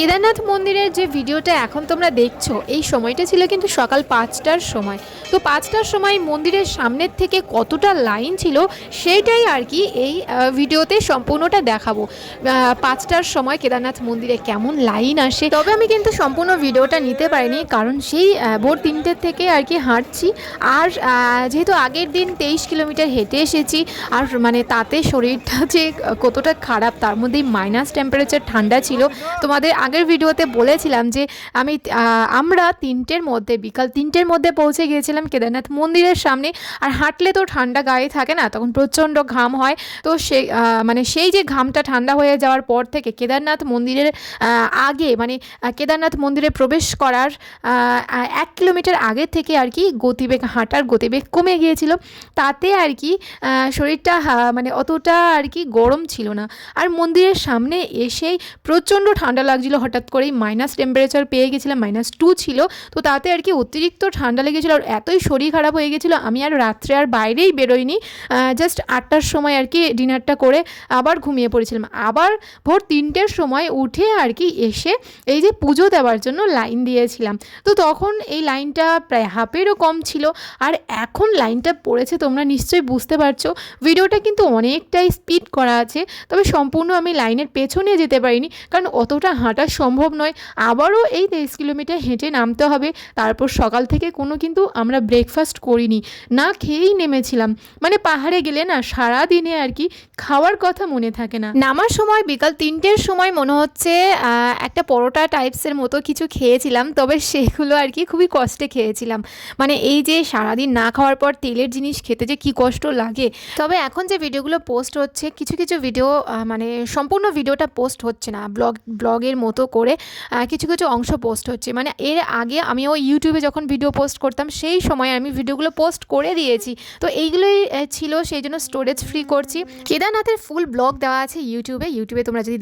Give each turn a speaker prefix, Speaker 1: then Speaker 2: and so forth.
Speaker 1: কেদারনাথ মন্দিরের যে ভিডিওটা এখন তোমরা দেখছো এই সময়টা ছিল কিন্তু সকাল 5টার সময়। তো 5টার সময় মন্দিরের সামনের থেকে কতটা লাইন ছিল সেইটাই আর কি এই ভিডিওতে সম্পূর্ণটা দেখাবো। 5টার সময় কেদারনাথ মন্দিরে কেমন লাইন আসে, তবে আমি কিন্তু সম্পূর্ণ ভিডিওটা নিতে পারিনি, কারণ সেই ভোর 3টের থেকে আর কি হাঁটছি। আর যেহেতু আগের দিন 23 কিলোমিটার হেঁটে এসেছি, আর মানে তাতে শরীরটা যে কতটা খারাপ, তার মধ্যেই মাইনাস টেম্পারেচার, ঠান্ডা ছিল। তোমাদের আগের ভিডিওতে বলেছিলাম যে আমরা বিকাল 3টের মধ্যে পৌঁছে গিয়েছিলাম কেদারনাথ মন্দিরের সামনে। আর হাঁটলে তো ঠান্ডা গায়ে থাকে না, তখন প্রচণ্ড ঘাম হয়। তো সেই যে ঘামটা ঠান্ডা হয়ে যাওয়ার পর থেকে কেদারনাথ মন্দিরের আগে কেদারনাথ মন্দিরে প্রবেশ করার 1 কিলোমিটার আগে থেকে আর কি হাঁটার গতিবেগ কমে গিয়েছিল। তাতে আর কি শরীরটা অতটা আর কি গরম ছিল না। আর মন্দিরের সামনে এসেই প্রচণ্ড ঠান্ডা লাগছিল, হঠাৎ করেই মাইনাস টেম্পারেচার পেয়ে গেছিলাম, -2 ছিল। তো তাতে আর কি অতিরিক্ত ঠান্ডা লেগেছিলো, আর এতই শরীর খারাপ হয়ে গেছিলো, আমি আর রাত্রে আর বাইরেই বেরোইনি। জাস্ট 8টার সময় আর কি ডিনারটা করে আবার ঘুমিয়ে পড়েছিলাম। আবার ভোর 3টের সময় উঠে আর কি এসে এই যে পুজো দেওয়ার জন্য লাইন দিয়েছিলাম। তো তখন এই লাইনটা প্রায় হাফেরও কম ছিল, আর এখন লাইনটা পড়েছে তোমরা নিশ্চয়ই বুঝতে পারছো। ভিডিওটা কিন্তু অনেকটাই স্পিড করা আছে, তবে সম্পূর্ণ আমি লাইনের পেছনে যেতে পারিনি, কারণ অতটা হাঁটা সম্ভব নয়। আবারও এই 23 কিলোমিটার হেঁটে নামতে হবে। তারপর সকাল থেকে কিন্তু আমরা ব্রেকফাস্ট করিনি, না খেয়েই নেমেছিলাম। পাহাড়ে গেলে না সারাদিনে আর কি খাওয়ার কথা মনে থাকে না। নামার সময় বিকাল 3টের সময় মনে হচ্ছে একটা পরোটা টাইপসের মতো কিছু খেয়েছিলাম, তবে সেগুলো আর কি খুবই কষ্টে খেয়েছিলাম। এই যে সারাদিন না খাওয়ার পর তেলের জিনিস খেতে যে কী কষ্ট লাগে। তবে এখন যে ভিডিওগুলো পোস্ট হচ্ছে, কিছু কিছু ভিডিও সম্পূর্ণ ভিডিওটা পোস্ট হচ্ছে না, ব্লগের মতো করে কিছু কিছু অংশ পোস্ট হচ্ছে। এর আগে আমিও ইউটিউবে যখন ভিডিও পোস্ট করতাম সেই সময় আমি ভিডিওগুলো পোস্ট করে দিয়েছি। তো এইগুলোই ছিল, সেই জন্য স্টোরেজ ফ্রি করছি। কেদারনাথের ফুল ব্লগ দেওয়া আছে ইউটিউবে তোমরা যদি